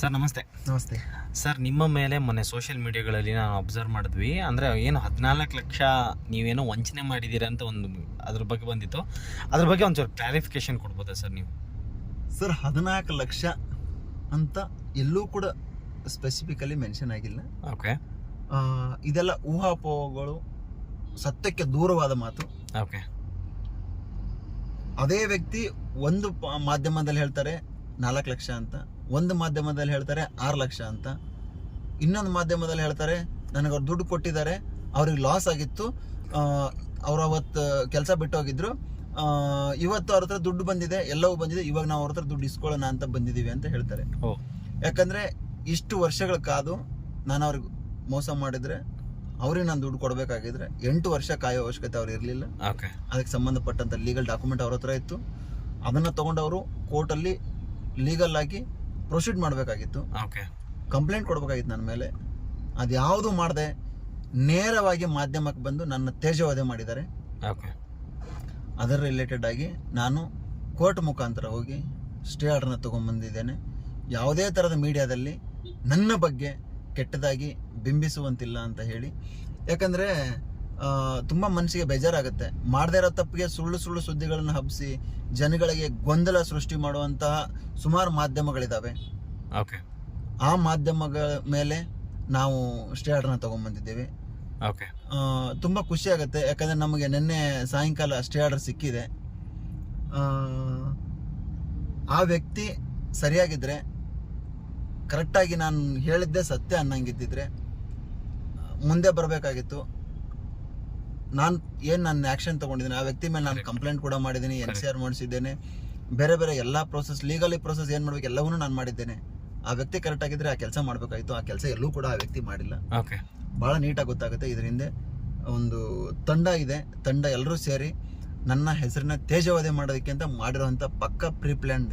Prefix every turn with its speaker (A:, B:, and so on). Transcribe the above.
A: Sir ನಮಸ್ತೆ.
B: ನಮಸ್ತೆ
A: sir, ನಿಮ್ಮ ಮೇಲೆ ಮೊನ್ನೆ ಸೋಷಿಯಲ್ ಮೀಡಿಯಾಗಳಲ್ಲಿ ನಾವು ಅಬ್ಸರ್ವ್ ಮಾಡಿದ್ವಿ. ಅಂದರೆ ಏನು 14 ಲಕ್ಷ ನೀವೇನೋ ವಂಚನೆ ಮಾಡಿದ್ದೀರಾ ಅಂತ ಒಂದು ಅದ್ರ ಬಗ್ಗೆ ಬಂದಿತ್ತು. ಅದ್ರ ಬಗ್ಗೆ ಒಂಚೂರು ಕ್ಲಾರಿಫಿಕೇಶನ್ ಕೊಡ್ಬೋದಾ ಸರ್ ನೀವು?
B: ಸರ್, 14 ಲಕ್ಷ ಅಂತ ಎಲ್ಲೂ ಕೂಡ ಸ್ಪೆಸಿಫಿಕಲಿ ಮೆನ್ಷನ್ ಆಗಿಲ್ಲ.
A: ಓಕೆ
B: ಇದೆಲ್ಲ ಊಹಾಪೋಹಗಳು, ಸತ್ಯಕ್ಕೆ ದೂರವಾದ ಮಾತು.
A: ಓಕೆ
B: ಅದೇ ವ್ಯಕ್ತಿ ಒಂದು ಮಾಧ್ಯಮದಲ್ಲಿ ಹೇಳ್ತಾರೆ 4 ಲಕ್ಷ ಅಂತ, ಒಂದು ಮಾಧ್ಯಮದಲ್ಲಿ ಹೇಳ್ತಾರೆ 6 ಲಕ್ಷ ಅಂತ, ಇನ್ನೊಂದು ಮಾಧ್ಯಮದಲ್ಲಿ ಹೇಳ್ತಾರೆ ನನಗೆ ಅವ್ರು ದುಡ್ಡು ಕೊಟ್ಟಿದ್ದಾರೆ, ಅವ್ರಿಗೆ ಲಾಸ್ ಆಗಿತ್ತು, ಅವ್ರು ಅವತ್ತು ಕೆಲಸ ಬಿಟ್ಟು ಹೋಗಿದ್ರು, ಇವತ್ತು ಅವ್ರ ಹತ್ರ ದುಡ್ಡು ಬಂದಿದೆ, ಎಲ್ಲವೂ ಬಂದಿದೆ, ಇವಾಗ ನಾವು ಅವ್ರ ಹತ್ರ ದುಡ್ಡು ಇಸ್ಕೊಳ್ಳೋಣ ಅಂತ ಬಂದಿದ್ದೀವಿ ಅಂತ ಹೇಳ್ತಾರೆ. ಯಾಕಂದರೆ ಇಷ್ಟು ವರ್ಷಗಳ ಕಾದು ನಾನು ಅವ್ರಿಗೆ ಮೋಸ ಮಾಡಿದರೆ ಅವ್ರಿಗೆ ನಾನು ದುಡ್ಡು ಕೊಡಬೇಕಾಗಿದ್ರೆ 8 ವರ್ಷ ಕಾಯೋ ಅವಶ್ಯಕತೆ ಅವ್ರು ಇರಲಿಲ್ಲ. ಅದಕ್ಕೆ ಸಂಬಂಧಪಟ್ಟಂಥ ಲೀಗಲ್ ಡಾಕ್ಯುಮೆಂಟ್ ಅವ್ರ ಹತ್ರ ಇತ್ತು. ಅದನ್ನು ತೊಗೊಂಡವರು ಕೋರ್ಟಲ್ಲಿ ಲೀಗಲ್ ಆಗಿ ಪ್ರೊಸೀಡ್ ಮಾಡಬೇಕಾಗಿತ್ತು, ಕಂಪ್ಲೇಂಟ್ ಕೊಡಬೇಕಾಗಿತ್ತು ನನ್ನ ಮೇಲೆ. ಅದು ಯಾವುದೂ ಮಾಡದೆ ನೇರವಾಗಿ ಮಾಧ್ಯಮಕ್ಕೆ ಬಂದು ನನ್ನ ತೇಜೋವಧೆ ಮಾಡಿದ್ದಾರೆ. ಅದರ ರಿಲೇಟೆಡ್ ಆಗಿ ನಾನು ಕೋರ್ಟ್ ಮುಖಾಂತರ ಹೋಗಿ ಸ್ಟೇ ಆರ್ಡರ್ನ ತೊಗೊಂಡ್ಬಂದಿದ್ದೇನೆ. ಯಾವುದೇ ಥರದ ಮೀಡಿಯಾದಲ್ಲಿ ನನ್ನ ಬಗ್ಗೆ ಕೆಟ್ಟದಾಗಿ ಬಿಂಬಿಸುವಂತಿಲ್ಲ ಅಂತ ಹೇಳಿ. ಯಾಕಂದರೆ ತುಂಬ ಮನಸ್ಸಿಗೆ ಬೇಜಾರಾಗುತ್ತೆ. ಮಾಡದೇ ಇರೋ ತಪ್ಪಿಗೆ ಸುಳ್ಳು ಸುಳ್ಳು ಸುದ್ದಿಗಳನ್ನು ಹಬ್ಬಿಸಿ ಜನಗಳಿಗೆ ಗೊಂದಲ ಸೃಷ್ಟಿ ಮಾಡುವಂತಹ ಸುಮಾರು ಮಾಧ್ಯಮಗಳಿದ್ದಾವೆ. ಆ ಮಾಧ್ಯಮಗಳ ಮೇಲೆ ನಾವು ಸ್ಟೇ ಆರ್ಡರ್ನ ತೊಗೊಂಡ್ಬಂದಿದ್ದೇವೆ. ತುಂಬ ಖುಷಿ ಆಗುತ್ತೆ. ಯಾಕಂದರೆ ನಮಗೆ ನಿನ್ನೆ ಸಾಯಂಕಾಲ ಸ್ಟೇ ಆರ್ಡರ್ ಸಿಕ್ಕಿದೆ. ಆ ವ್ಯಕ್ತಿ ಸರಿಯಾಗಿದ್ದರೆ, ಕರೆಕ್ಟಾಗಿ ನಾನು ಹೇಳಿದ್ದೆ ಸತ್ಯ ಅನ್ನಂಗಿದ್ದಿದ್ರೆ ಮುಂದೆ ಬರಬೇಕಾಗಿತ್ತು. ನಾನು ಆ್ಯಕ್ಷನ್ ತೊಗೊಂಡಿದ್ದೀನಿ. ಆ ವ್ಯಕ್ತಿ ಮೇಲೆ ನಾನು ಕಂಪ್ಲೇಂಟ್ ಕೂಡ ಮಾಡಿದ್ದೀನಿ, NCR ಮಾಡಿಸಿದ್ದೇನೆ, ಬೇರೆ ಬೇರೆ ಎಲ್ಲ ಪ್ರೋಸೆಸ್, ಲೀಗಲಿ ಪ್ರೋಸೆಸ್ ಏನು ಮಾಡಬೇಕು ಎಲ್ಲವನ್ನೂ ನಾನು ಮಾಡಿದ್ದೇನೆ. ಆ ವ್ಯಕ್ತಿ ಕರೆಕ್ಟ್ ಆಗಿದ್ರೆ ಆ ಕೆಲಸ ಮಾಡಬೇಕಾಗಿತ್ತು. ಆ ಕೆಲಸ ಎಲ್ಲೂ ಕೂಡ ಆ ವ್ಯಕ್ತಿ ಮಾಡಿಲ್ಲ. ಭಾಳ ನೀಟಾಗಿ ಗೊತ್ತಾಗುತ್ತೆ. ಇದ್ರ ಹಿಂದೆ ಒಂದು ತಂಡ ಇದೆ. ತಂಡ ಎಲ್ಲರೂ ಸೇರಿ ನನ್ನ ಹೆಸರನ್ನ ತೇಜೋವಧೆ ಮಾಡೋದಕ್ಕೆ ಅಂತ ಮಾಡಿರೋವಂಥ ಪಕ್ಕ ಪ್ರೀ ಪ್ಲ್ಯಾನ್